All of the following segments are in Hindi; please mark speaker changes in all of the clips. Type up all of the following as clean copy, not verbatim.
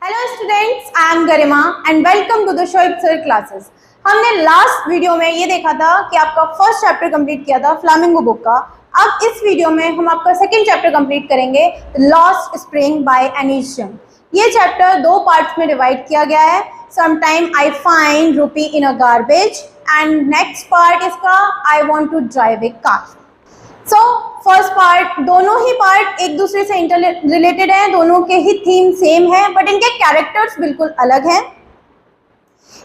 Speaker 1: Hello students, I am Garima and welcome to the Shoaib sir classes. हमने लास्ट वीडियो में ये देखा था कि आपका फर्स्ट चैप्टर कंप्लीट किया था फ्लामिंगो बुक का। अब इस वीडियो में हम आपका सेकंड चैप्टर कंप्लीट करेंगे, लॉस्ट स्प्रिंग बाय एनिशियम। ये चैप्टर दो पार्ट्स में डिवाइड किया गया है। Sometime I find rupee in a garbage and next part इसका I want to drive a car. So first part, दोनों ही पार्ट एक दूसरे से इंटर रिलेटेड हैं, दोनों के ही थीम सेम है बट इनके कैरेक्टर्स बिल्कुल अलग हैं।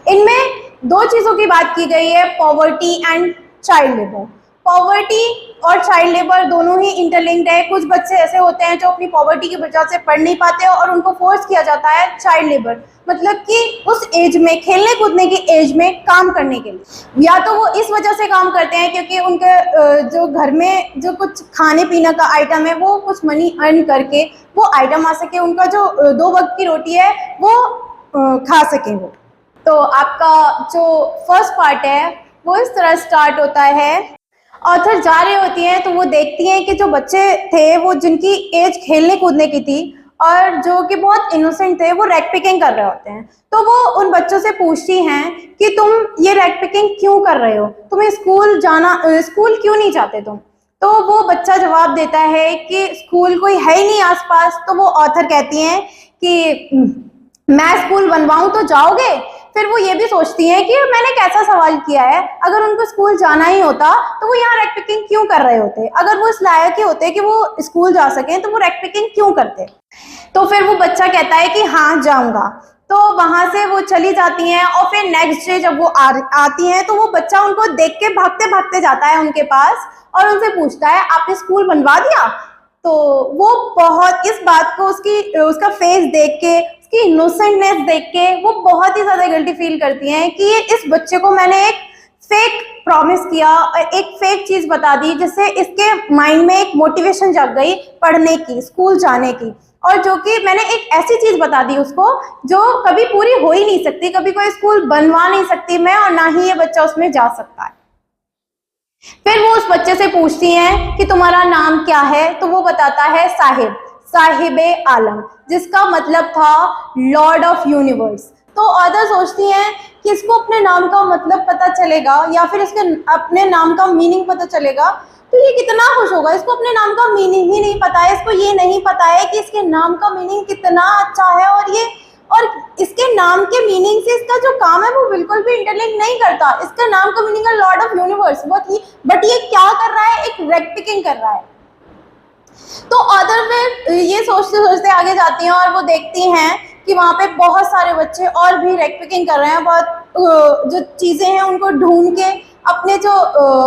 Speaker 1: इनमें दो चीजों की बात की गई है, poverty and child labour. Poverty और चाइल्ड लेबर दोनों ही इंटरलिंक्ड है। कुछ बच्चे ऐसे होते हैं जो अपनी पॉवर्टी की वजह से पढ़ नहीं पाते और उनको फोर्स किया जाता है चाइल्ड लेबर, मतलब कि उस एज में, खेलने कूदने की एज में काम करने के लिए। या तो वो इस वजह से काम करते हैं क्योंकि उनके जो घर में जो कुछ खाने पीने का आइटम है वो कुछ मनी अर्न करके वो आइटम आ सके, उनका जो दो वक्त की रोटी है वो खा सके वो। तो आपका जो फर्स्ट पार्ट है वो इस तरह स्टार्ट होता है। ऑथर जा रही होती हैं तो वो देखती हैं कि जो बच्चे थे वो जिनकी एज खेलने कूदने की थी और जो कि बहुत इनोसेंट थे वो रैक पिकिंग कर रहे होते हैं। तो वो उन बच्चों से पूछती हैं कि तुम ये रैक पिकिंग क्यों कर रहे हो, तुम्हें स्कूल क्यों नहीं जाते तुम। तो वो बच्चा जवाब देता है कि स्कूल कोई है ही नहीं आसपास। तो वो ऑथर कहती हैं कि मैं स्कूल बनवाऊं तो जाओगे। फिर वो ये भी सोचती हैं कि मैंने कैसा सवाल किया है, अगर उनको स्कूल जाना ही होता तो वो यहाँ रैक पिकिंग क्यों कर रहे होते, अगर वो इस लायक ही होते कि वो स्कूल जा सकें तो वो रैक पिकिंग क्यों करते। तो फिर वो बच्चा कहता है कि हाँ जाऊंगा। तो वहां से वो चली जाती हैं और फिर नेक्स्ट डे जब वो आती हैं तो वो बच्चा उनको देख के भागते भागते जाता है उनके पास और उनसे पूछता है आपने स्कूल बनवा दिया। तो वो बहुत इस बात को उसका फेस देख के, उसकी इनोसेंटनेस देख के वो बहुत ही ज्यादा गिल्टी फील करती हैं कि इस बच्चे को मैंने एक फेक प्रॉमिस किया, एक फेक चीज बता दी जिससे इसके माइंड में एक मोटिवेशन जग गई पढ़ने की, स्कूल जाने की, और जो कि मैंने एक ऐसी चीज बता दी उसको जो कभी पूरी हो ही नहीं सकती, कभी कोई स्कूल बनवा नहीं सकती मैं, और ना ही ये बच्चा उसमें जा सकता है। फिर वो उस बच्चे से पूछती हैं कि तुम्हारा नाम क्या है। तो वो बताता है साहिबे आलम, जिसका मतलब था लॉर्ड ऑफ यूनिवर्स। तो ऑथर सोचती हैं कि इसको अपने नाम का मतलब पता चलेगा या फिर इसके अपने नाम का मीनिंग पता चलेगा तो ये कितना खुश होगा। इसको अपने नाम का मीनिंग ही नहीं पता है, इसको ये नहीं पता है कि इसके नाम का मीनिंग कितना अच्छा है और इसके नाम के मीनिंग से इसका जो काम है वो बिल्कुल भी इंटरलिंक नहीं करता। इसका नाम का मीनिंग है लॉर्ड ऑफ यूनिवर्स, बट ये क्या कर रहा है, एक रैक पिकिंग कर रहा है। तो ऑथर फिर ये सोचते सोचते आगे जाती हैं और वो देखती हैं कि वहाँ पे बहुत सारे बच्चे और भी रैक पिकिंग कर रहे हैं, बहुत जो चीजें हैं उनको ढूंढ के अपने जो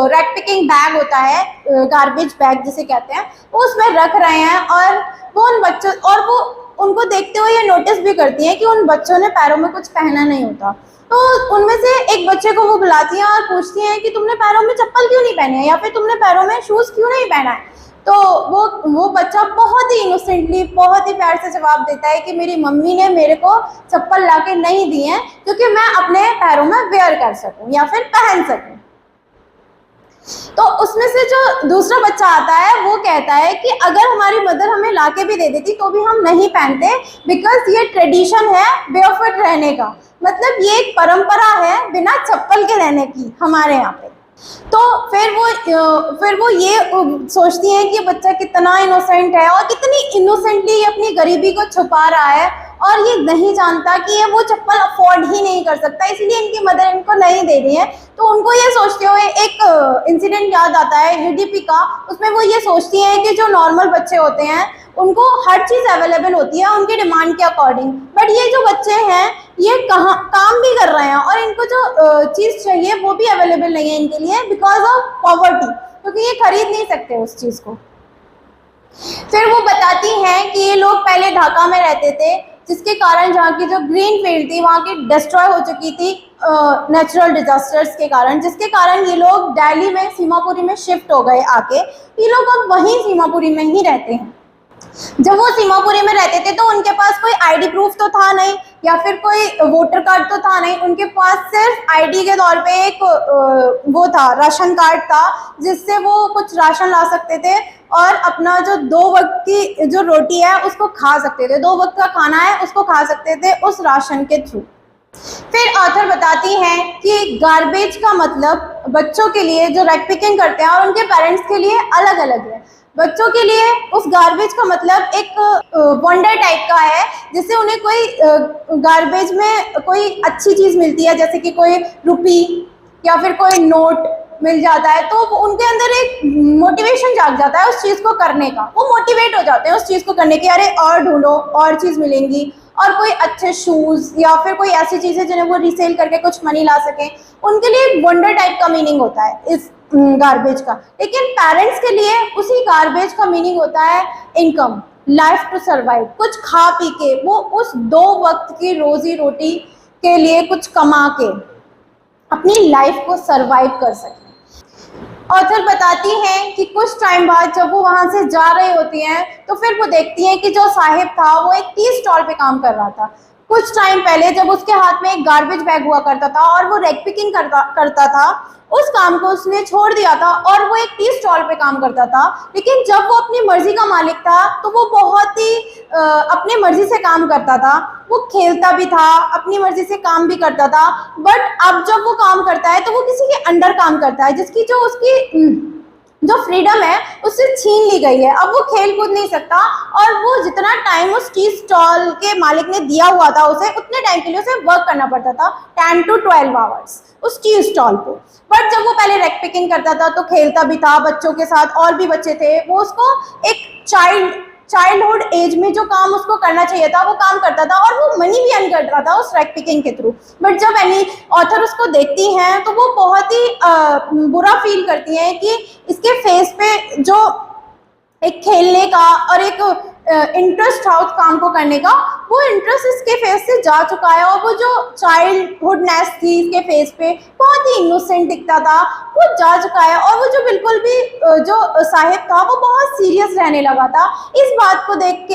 Speaker 1: रैक पिकिंग बैग होता है, गार्बेज बैग जिसे कहते हैं, वो उसमें रख रहे हैं। और वो उन बच्चों और वो उनको देखते हुए ये नोटिस भी करती हैं कि उन बच्चों ने पैरों में कुछ पहना नहीं होता। तो उनमें से एक बच्चे को वो बुलाती हैं और पूछती हैं कि तुमने पैरों में चप्पल क्यों नहीं पहने है या फिर तुमने पैरों में शूज क्यों नहीं पहना है। तो वो बच्चा बहुत ही इनोसेंटली, बहुत ही प्यार से जवाब देता है कि मेरी मम्मी ने मेरे को चप्पल ला के नहीं दी है क्योंकि मैं अपने पैरों में वेयर कर सकूं या फिर पहन सकूं। तो उसमें से जो दूसरा बच्चा आता है वो कहता है कि अगर हमारी मदर हमें लाके भी दे देती तो भी हम नहीं पहनते, बिकॉज ये ट्रेडिशन है बेयरफुट रहने का, मतलब ये एक परंपरा है बिना चप्पल के रहने की हमारे यहाँ पे। तो फिर वो ये सोचती हैं कि बच्चा कितना इनोसेंट है और कितनी इनोसेंटली अपनी गरीबी को छुपा रहा है और ये नहीं जानता कि ये वो चप्पल अफोर्ड ही नहीं कर सकता, इसलिए इनकी मदर इनको नहीं दे रही है। तो उनको ये सोचते हुए एक इंसिडेंट याद आता है यूडीपी का। उसमें वो ये सोचती हैं कि जो नॉर्मल बच्चे होते हैं उनको हर चीज अवेलेबल होती है उनकी डिमांड के अकॉर्डिंग, बट ये जो बच्चे हैं ये काम भी कर रहे हैं और इनको जो चीज चाहिए वो भी अवेलेबल नहीं है इनके लिए बिकॉज ऑफ पॉवर्टी, क्योंकि ये खरीद नहीं सकते उस चीज को। फिर वो बताती हैं कि ये लोग पहले ढाका में रहते थे, जिसके कारण जहाँ की जो ग्रीन फील्ड थी वहाँ की डिस्ट्रॉय हो चुकी थी नेचुरल डिजास्टर्स के कारण, जिसके कारण ये लोग दिल्ली में सीमापुरी में शिफ्ट हो गए आके। ये लोग अब वहीं सीमापुरी में ही रहते हैं। जब वो सीमापुरी में रहते थे तो उनके पास कोई आईडी प्रूफ तो था नहीं या फिर कोई वोटर कार्ड तो था नहीं, उनके पास सिर्फ आईडी के तौर पे एक वो था, राशन कार्ड था, जिससे वो कुछ राशन ला सकते थे और अपना जो 2 वक्त की जो रोटी है उसको खा सकते थे, 2 वक्त का खाना है उसको खा सकते थे उस राशन के थ्रू। फिर ऑथर बताती हैं कि गार्बेज का मतलब बच्चों के लिए जो रैक पिकिंग करते हैं और उनके पेरेंट्स के लिए अलग अलग है। बच्चों के लिए उस गार्बेज का मतलब एक वंडर टाइप का है, जिससे उन्हें कोई गार्बेज में कोई अच्छी चीज़ मिलती है, जैसे कि कोई रुपी या फिर कोई नोट मिल जाता है, तो उनके अंदर एक मोटिवेशन जाग जाता है उस चीज़ को करने का। वो मोटिवेट हो जाते हैं उस चीज़ को करने के, अरे और ढूंढो और चीज़ मिलेंगी, और कोई अच्छे शूज़ या फिर कोई ऐसी चीज़ें जिन्हें वो रीसेल करके कुछ मनी ला सकें, उनके लिए एक वंडर टाइप का मीनिंग होता है इस गार्बेज का। लेकिन पेरेंट्स के लिए उसी गार्बेज का मीनिंग होता है इनकम, लाइफ टू सर्वाइव, कुछ खा पी के वो उस 2 वक्त की रोजी रोटी के लिए कुछ कमा के अपनी लाइफ को सर्वाइव कर सकें। ऑथर बताती हैं कि कुछ टाइम बाद जब वो वहाँ से जा रही होती हैं तो फिर वो देखती हैं कि जो साहिब था वो एक टी स्टॉल पे काम कर रहा था। कुछ टाइम पहले जब उसके हाथ में एक गार्बेज बैग हुआ करता था और वो रैक पिकिंग करता था, उस काम को उसने छोड़ दिया था और वो एक टी स्टॉल पे काम करता था। लेकिन जब वो अपनी मर्जी का मालिक था तो वो बहुत ही अपनी मर्जी से काम करता था, वो खेलता भी था, अपनी मर्जी से काम भी करता था। बट अब जब वो काम करता है तो वो किसी के अंडर काम करता है, जिसकी जो उसकी जो फ्रीडम है उससे छीन ली गई है। अब वो खेल कूद नहीं सकता और वो जितना टाइम उस टी स्टॉल के मालिक ने दिया हुआ था उसे, उतने टाइम के लिए उसे वर्क करना पड़ता था, 10 to 12 आवर्स उस टी स्टॉल पे। बट जब वो पहले रैक पिकिंग करता था तो खेलता भी था बच्चों के साथ, और भी बच्चे थे, वो उसको एक चाइल्डहुड एज में जो काम उसको करना चाहिए था वो काम करता था और वो मनी भी अर्न कर रहा था उस रैक पिकिंग के थ्रू। बट जब एनी ऑथर उसको देखती हैं तो वो बहुत ही बुरा फील करती हैं कि इसके फेस पे जो एक खेलने का और एक इंटरेस्ट था उस काम को करने का, वो इंटरेस्ट इसके फेस से जा चुका है और वो जो चाइल्डहुडनेस थी इसके फेस पे, बहुत ही इनोसेंट दिखता था, वो जा चुका है। और वो जो बिल्कुल भी जो साहिब था वो बहुत सीरियस रहने लगा था। इस बात को देख के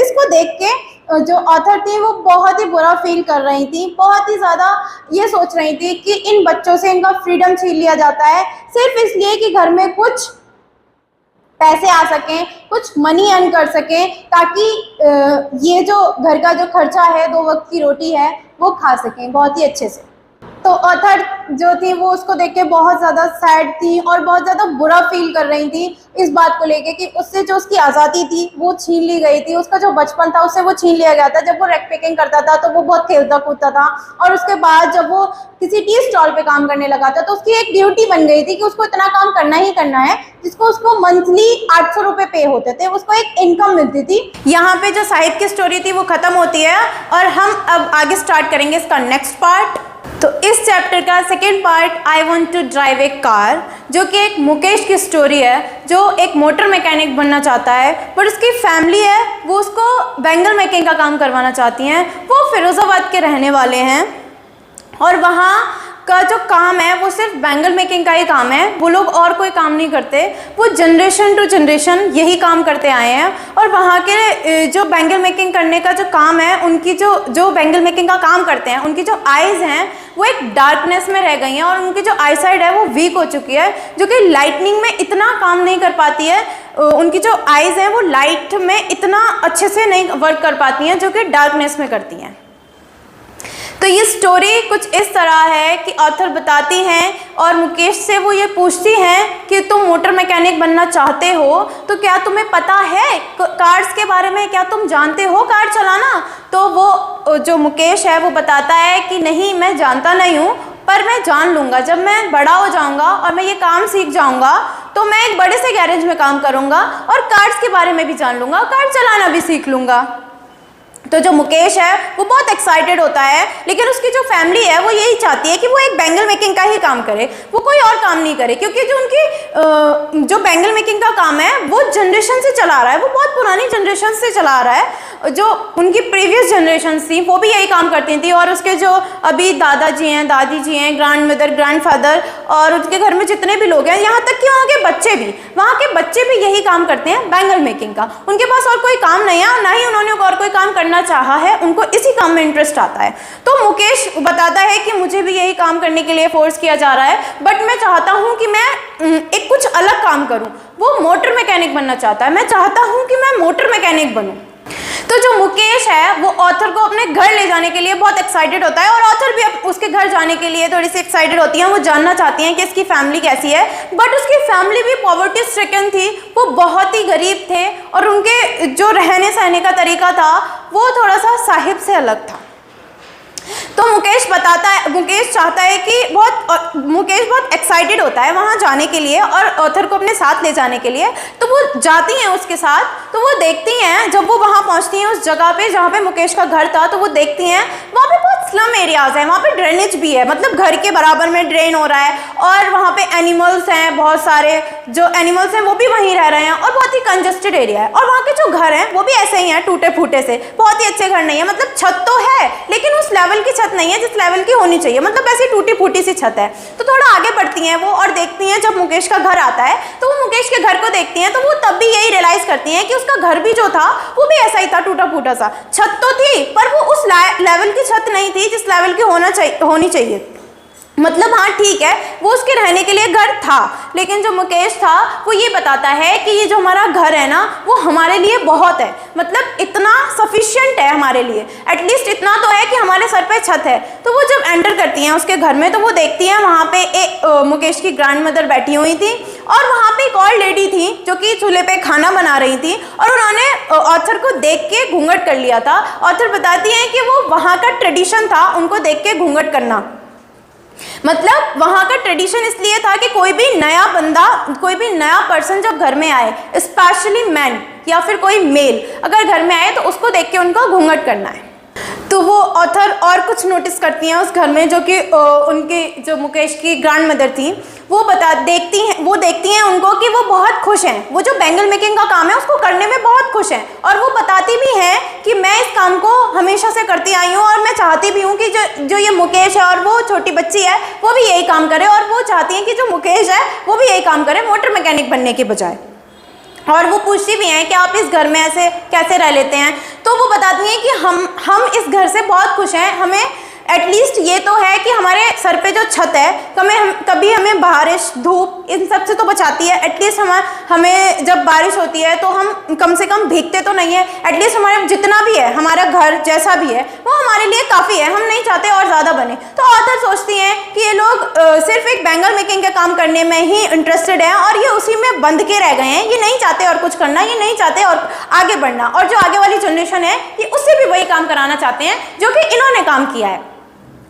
Speaker 1: इसको देख के जो ऑथर थी वो बहुत ही बुरा फील कर रही थी, बहुत ही ज़्यादा ये सोच रही थी कि इन बच्चों से इनका फ्रीडम छीन लिया जाता है सिर्फ इसलिए कि घर में कुछ पैसे आ सकें, कुछ मनी अर्न कर सकें, ताकि ये जो घर का जो खर्चा है, 2 वक्त की रोटी है, वो खा सकें बहुत ही अच्छे से। तो ऑथर जो थी वो उसको देख के बहुत ज़्यादा सैड थी और बहुत ज़्यादा बुरा फील कर रही थी इस बात को लेके कि उससे जो उसकी आज़ादी थी वो छीन ली गई थी, उसका जो बचपन था उससे वो छीन लिया गया था। जब वो रैक पिकिंग करता था तो वो बहुत खेलता कूदता था और उसके बाद जब वो किसी टी स्टॉल पे काम करने लगा था तो उसकी एक ड्यूटी बन गई थी कि उसको इतना काम करना ही करना है, जिसको उसको मंथली 800 रुपये पे होते थे, उसको एक इनकम मिलती थी। यहाँ पे जो साहिब की स्टोरी थी वो ख़त्म होती है और हम अब आगे स्टार्ट करेंगे इसका नेक्स्ट पार्ट। तो इस चैप्टर का second part, I want to drive a car, जो कि एक मुकेश की स्टोरी है जो एक मोटर मैकेनिक बनना चाहता है, बट उसकी फैमिली है वो उसको बैंगल मेकिंग का काम करवाना चाहती हैं। वो फिरोज़ाबाद के रहने वाले हैं और वहाँ का जो काम है वो सिर्फ बैंगल मेकिंग का ही काम है, वो लोग और कोई काम नहीं करते, वो जनरेशन टू जनरेशन यही काम करते आए हैं। और वहाँ के जो बैंगल मेकिंग करने का जो काम है, उनकी जो बैंगल मेकिंग का काम करते हैं, उनकी जो आइज़ हैं वो एक डार्कनेस में रह गई हैं और उनकी जो आई साइड है वो वीक हो चुकी है, जो कि लाइटनिंग में इतना काम नहीं कर पाती है। उनकी जो आइज़ हैं वो लाइट में इतना अच्छे से नहीं वर्क कर पाती हैं जो कि डार्कनेस में करती हैं। तो ये स्टोरी कुछ इस तरह है कि ऑथर बताती हैं और मुकेश से वो ये पूछती हैं कि तुम मोटर मैकेनिक बनना चाहते हो तो क्या तुम्हें पता है कार्स के बारे में, क्या तुम जानते हो कार चलाना? तो वो जो मुकेश है वो बताता है कि नहीं, मैं जानता नहीं हूँ, पर मैं जान लूँगा। जब मैं बड़ा हो जाऊँगा और मैं ये काम सीख जाऊँगा तो मैं एक बड़े से गैरेज में काम करूँगा और कार्स के बारे में भी जान लूँगा, कार चलाना भी सीख लूँगा। तो जो मुकेश है वो बहुत एक्साइटेड होता है, लेकिन उसकी जो फैमिली है वो यही चाहती है कि वो एक बैंगल मेकिंग का ही काम करे, वो कोई और काम नहीं करे, क्योंकि जो उनकी जो बैंगल मेकिंग का काम है वो जनरेशन से चला आ रहा है, वो बहुत पुरानी जनरेशन से चला आ रहा है। जो उनकी प्रीवियस जनरेशन थी वो भी यही काम करती थी, और उसके जो अभी दादाजी हैं, दादी जी हैं, ग्रैंड मदर, ग्रैंडफादर, और उनके घर में जितने भी लोग हैं, यहाँ तक कि वहाँ के बच्चे भी यही काम करते हैं, बैंगल मेकिंग का। उनके पास और कोई काम नहीं है, ना ही उन्होंने और कोई काम करना चाहा है, उनको इसी काम में इंटरेस्ट आता है। तो मुकेश बताता है कि मुझे भी यही काम करने के लिए फोर्स किया जा रहा है, बट मैं चाहता हूँ कि मैं एक कुछ अलग काम करूँ। वो मोटर मैकेनिक बनना चाहता है, मैं चाहता हूँ कि मैं मोटर मैकेनिक बनूँ। तो जो मुकेश है वो ऑथर को अपने घर ले जाने के लिए बहुत एक्साइटेड होता है, और ऑथर भी उसके घर जाने के लिए थोड़ी सी एक्साइटेड होती है। वो जानना चाहती हैं कि इसकी फैमिली कैसी है, बट उसकी फैमिली भी पॉवर्टी स्ट्रिकन थी, वो बहुत ही गरीब थे, और उनके जो रहने सहने का तरीका था वो थोड़ा सा साहिब से अलग था। तो मुकेश चाहता है कि मुकेश बहुत एक्साइटेड होता है वहाँ जाने के लिए और ऑथर को अपने साथ ले जाने के लिए। तो वो जाती हैं उसके साथ। तो वो देखती हैं, जब वो वहाँ पहुँचती हैं उस जगह पे जहाँ पे मुकेश का घर था, तो वो देखती हैं वहाँ पे बहुत स्लम एरियाज हैं, वहाँ पे ड्रेनेज भी है, मतलब घर के बराबर में ड्रेन हो रहा है, और वहाँ पे एनिमल्स हैं, बहुत सारे जो एनिमल्स हैं वो भी वहीं रह रहे हैं, और बहुत ही कंजस्टेड एरिया है। और वहाँ के जो घर हैं वो भी ऐसे ही हैं, टूटे फूटे से, बहुत ही अच्छे घर नहीं है, मतलब छत तो है लेकिन उस लेवल की छत नहीं है जिस लेवल की होनी चाहिए, मतलब ऐसी टूटी फूटी सी छत है। तो थोड़ा आगे बढ़ती हैं वो और देखती हैं जब मुकेश का घर आता है, तो वो मुकेश के घर को देखती हैं, तो वो तब भी यही रियलाइज करती हैं कि उसका घर भी जो था वो भी ऐसा ही था, टूटा फूटा सा। छत तो थी पर वो उस लेवल की छत नहीं थी जिस लेवल की होनी चाहिए। मतलब हाँ ठीक है, वो उसके रहने के लिए घर था, लेकिन जो मुकेश था वो ये बताता है कि ये जो हमारा घर है ना वो हमारे लिए बहुत है, मतलब इतना सफिशिएंट है हमारे लिए, एटलीस्ट इतना तो है कि हमारे सर पे छत है। तो वो जब एंटर करती हैं उसके घर में, तो वो देखती हैं वहाँ पे एक मुकेश की ग्रैंड मदर बैठी हुई थी, और वहाँ पे एक और लेडी थी जो कि चूल्हे पे खाना बना रही थी, और उन्होंने ऑथर को देख के घूंघट कर लिया था। ऑथर बताती हैं कि वो वहाँ का ट्रेडिशन था उनको देख के घूंघट करना, मतलब वहाँ का ट्रेडिशन इसलिए था कि कोई भी नया पर्सन जब घर में आए, स्पेशली मैन या फिर कोई मेल अगर घर में आए, तो उसको देख के उनको घूंघट करना है। तो वो ऑथर और कुछ नोटिस करती हैं उस घर में, जो कि उनकी जो मुकेश की ग्रैंड मदर थी वो देखती हैं उनको कि वो बहुत खुश हैं, वो जो बैंगल मेकिंग का काम है उसको करने में बहुत खुश हैं, और वो बताती भी हैं कि मैं इस काम को हमेशा से करती आई हूँ, और मैं चाहती भी हूँ कि जो ये मुकेश है और वो छोटी बच्ची है वो भी यही काम करे, और वो चाहती हैं कि जो मुकेश है वो भी यही काम करे मोटर मैकेनिक बनने के बजाय। और वो पूछती भी हैं कि आप इस घर में ऐसे कैसे रह लेते हैं, तो वो बताती हैं कि हम इस घर से बहुत खुश हैं, हमें एटलीस्ट ये तो है कि हमारे सर पे जो छत है कभी हमें बारिश धूप इन सब से तो बचाती है, एटलीस्ट हमें जब बारिश होती है तो हम कम से कम भीगते तो नहीं है, एटलीस्ट हमारे जितना भी है हमारा घर जैसा भी है वो हमारे लिए काफ़ी है, हम नहीं चाहते और ज़्यादा बने। तो ऑथर सोचती हैं कि ये लोग सिर्फ एक बैंगल मेकिंग का काम करने में ही इंटरेस्टेड हैं, और ये उसी में बंध के रह गए हैं, ये नहीं चाहते और कुछ करना, ये नहीं चाहते और आगे बढ़ना, और जो आगे वाली जनरेशन है ये उससे भी वही काम कराना चाहते हैं जो कि इन्होंने काम किया है,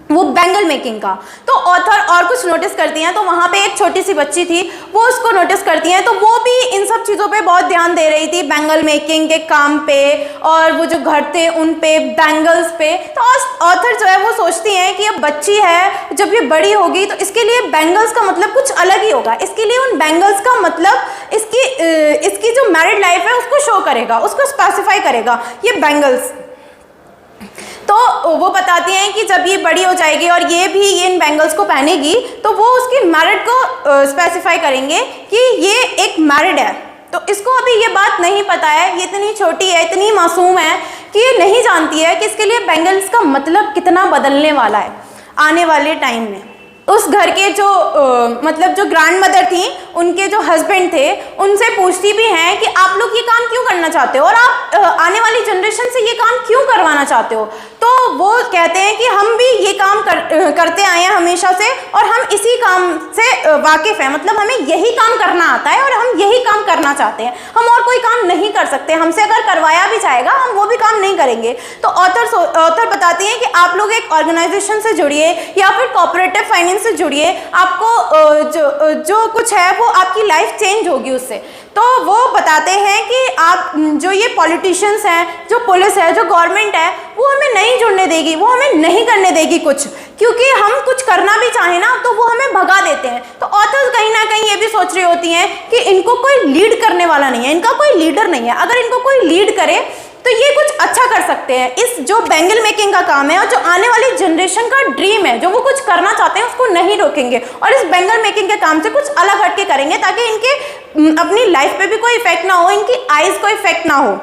Speaker 1: वो बैंगल मेकिंग का। तो ऑथर और कुछ नोटिस करती हैं, तो वहाँ पे एक छोटी सी बच्ची थी वो उसको नोटिस करती हैं, तो वो भी इन सब चीज़ों पे बहुत ध्यान दे रही थी, बैंगल मेकिंग के काम पे और वो जो घर थे उन पे, बैंगल्स पे। तो ऑथर जो है वो सोचती हैं कि अब बच्ची है, जब ये बड़ी होगी तो इसके लिए बैंगल्स का मतलब कुछ अलग ही होगा, इसके लिए उन बैंगल्स का मतलब इसकी जो मैरिड लाइफ है उसको शो करेगा, उसको स्पेसिफाई करेगा ये बैंगल्स। तो वो बताती हैं कि जब ये बड़ी हो जाएगी और ये इन बैंगल्स को पहनेगी तो वो उसकी मैरिड को स्पेसिफाई करेंगे कि ये एक मैरिड है। तो इसको अभी ये बात नहीं पता है, ये इतनी छोटी है, इतनी मासूम है कि ये नहीं जानती है कि इसके लिए बैंगल्स का मतलब कितना बदलने वाला है आने वाले टाइम में। उस घर के जो मतलब जो ग्रैंड मदर थी, उनके जो हस्बैंड थे, उनसे पूछती भी हैं कि आप लोग ये काम क्यों करना चाहते हो और आप आने वाली जनरेशन से ये काम क्यों करवाना चाहते हो। तो वो कहते हैं कि हम भी ये काम करते आए हैं हमेशा से, और हम इसी काम से वाकिफ़ हैं, मतलब हमें यही काम करना आता है और हम यही काम करना चाहते हैं, हम और कोई काम नहीं कर सकते, हमसे अगर करवाया भी जाएगा हम वो भी काम नहीं करेंगे। तो ऑथर बताती हैं कि आप लोग एक ऑर्गेनाइजेशन से जुड़िए या फिर कोऑपरेटिव फाइनेंस से जुड़िए, आपको जो कुछ है वो आपकी लाइफ चेंज होगी उससे। तो वो बताते हैं कि आप जो ये पॉलिटिशियंस हैं, जो पुलिस है, जो गवर्नमेंट है, वो हमें नहीं जुड़ने देगी, वो हमें नहीं करने देगी कुछ, क्योंकि हम कुछ करना भी चाहें ना तो वो हमें भगा देते हैं। तो ऑथर्स कहीं ना कहीं ये भी सोच रही होती हैं कि इनको कोई लीड करने वाला नहीं है, इनका कोई लीडर नहीं है, अगर इनको कोई लीड करे तो ये कुछ अच्छा कर सकते हैं। इस जो बैंगल मेकिंग का काम है और जो आने वाली जनरेशन का ड्रीम है, जो वो कुछ करना चाहते हैं, उसको नहीं रोकेंगे और इस बैंगल मेकिंग के काम से कुछ अलग हटके करेंगे, ताकि इनके अपनी लाइफ पे भी कोई इफेक्ट ना हो, इनकी आइज को इफेक्ट ना हो।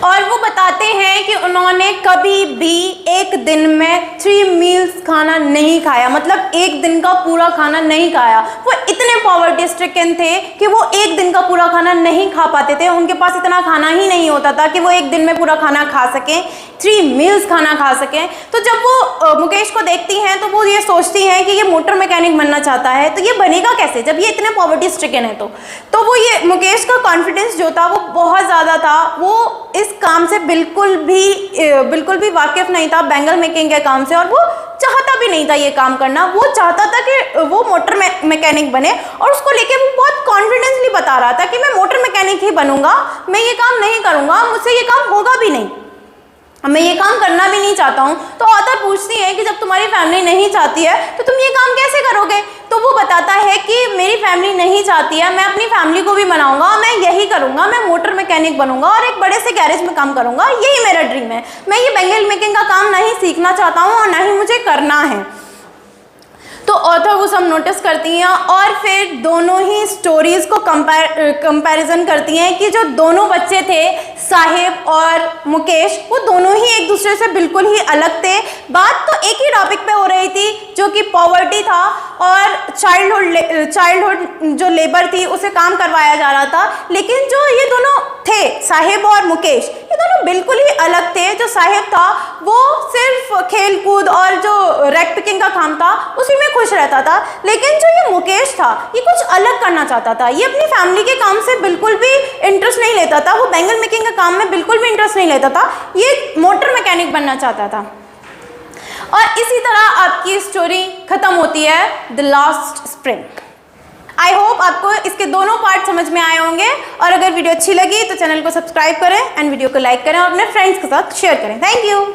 Speaker 1: और वो बताते हैं कि उन्होंने कभी भी एक दिन में 3 मील्स खाना नहीं खाया, मतलब एक दिन का पूरा खाना नहीं खाया। वो इतने पॉवर्टी स्ट्रिकन थे कि वो एक दिन का पूरा खाना नहीं खा पाते थे, उनके पास इतना खाना ही नहीं होता था कि वो एक दिन में पूरा खाना खा सकें, 3 मील्स खाना खा सकें। तो जब वो मुकेश को देखती हैं तो वो ये सोचती हैं कि ये मोटर मैकेनिक बनना चाहता है, तो ये बनेगा कैसे जब ये इतने पॉवर्टी स्ट्रिकन है। तो वो ये मुकेश का कॉन्फिडेंस जो था वो बहुत ज़्यादा था, वो इस काम से बिल्कुल भी वाकिफ नहीं था, बैंगल मेकिंग के काम से, और वो चाहता भी नहीं था ये काम करना। वो चाहता था कि वो मोटर मैकेनिक बने और उसको लेके वो बहुत कॉन्फिडेंसली बता रहा था कि मैं मोटर मैकेनिक ही बनूंगा, मैं ये काम नहीं करूंगा, मुझसे ये काम होगा भी नहीं, मैं ये काम करना भी नहीं चाहता हूँ। तो ऑथर पूछती है कि जब तुम्हारी फैमिली नहीं चाहती है तो तुम ये काम कैसे करोगे। तो वो बताता है कि मेरी फैमिली नहीं चाहती है, मैं अपनी फैमिली को भी बनाऊंगा, मैं यही करूंगा, मैं मोटर मैकेनिक बनूंगा और एक बड़े से गैरेज में काम करूंगा, यही मेरा ड्रीम है। मैं ये बैंगल मेकिंग का काम नहीं सीखना चाहता हूँ और ना ही मुझे करना है। तो ऑथर वो सब नोटिस करती हैं और फिर दोनों ही स्टोरीज को कंपैरिजन करती हैं कि जो दोनों बच्चे थे, साहिब और मुकेश, वो दोनों ही एक दूसरे से बिल्कुल ही अलग थे। बात तो एक ही टॉपिक पे हो रही थी जो कि पॉवर्टी था और चाइल्डहुड जो लेबर थी उसे काम करवाया जा रहा था, लेकिन जो ये दोनों थे, साहिब और मुकेश, ये दोनों बिल्कुल ही अलग थे। जो साहिब था वो सिर्फ खेल कूद और जो रैक पिकिंग का काम था उसी में खुश रहता था, लेकिन जो ये मुकेश था ये कुछ अलग करना चाहता था। ये अपनी फैमिली के काम से बिल्कुल भी इंटरेस्ट नहीं लेता था, वो बैंगल मेकिंग के काम में बिल्कुल भी इंटरेस्ट नहीं लेता था, ये मोटर मैकेनिक बनना चाहता था। और इसी तरह आपकी स्टोरी खत्म होती है the last spring. I hope आपको इसके दोनों पार्ट समझ में आए होंगे, और अगर वीडियो अच्छी लगी तो चैनल को सब्सक्राइब करें एंड वीडियो को लाइक करें और अपने फ्रेंड्स के साथ शेयर करें। Thank you.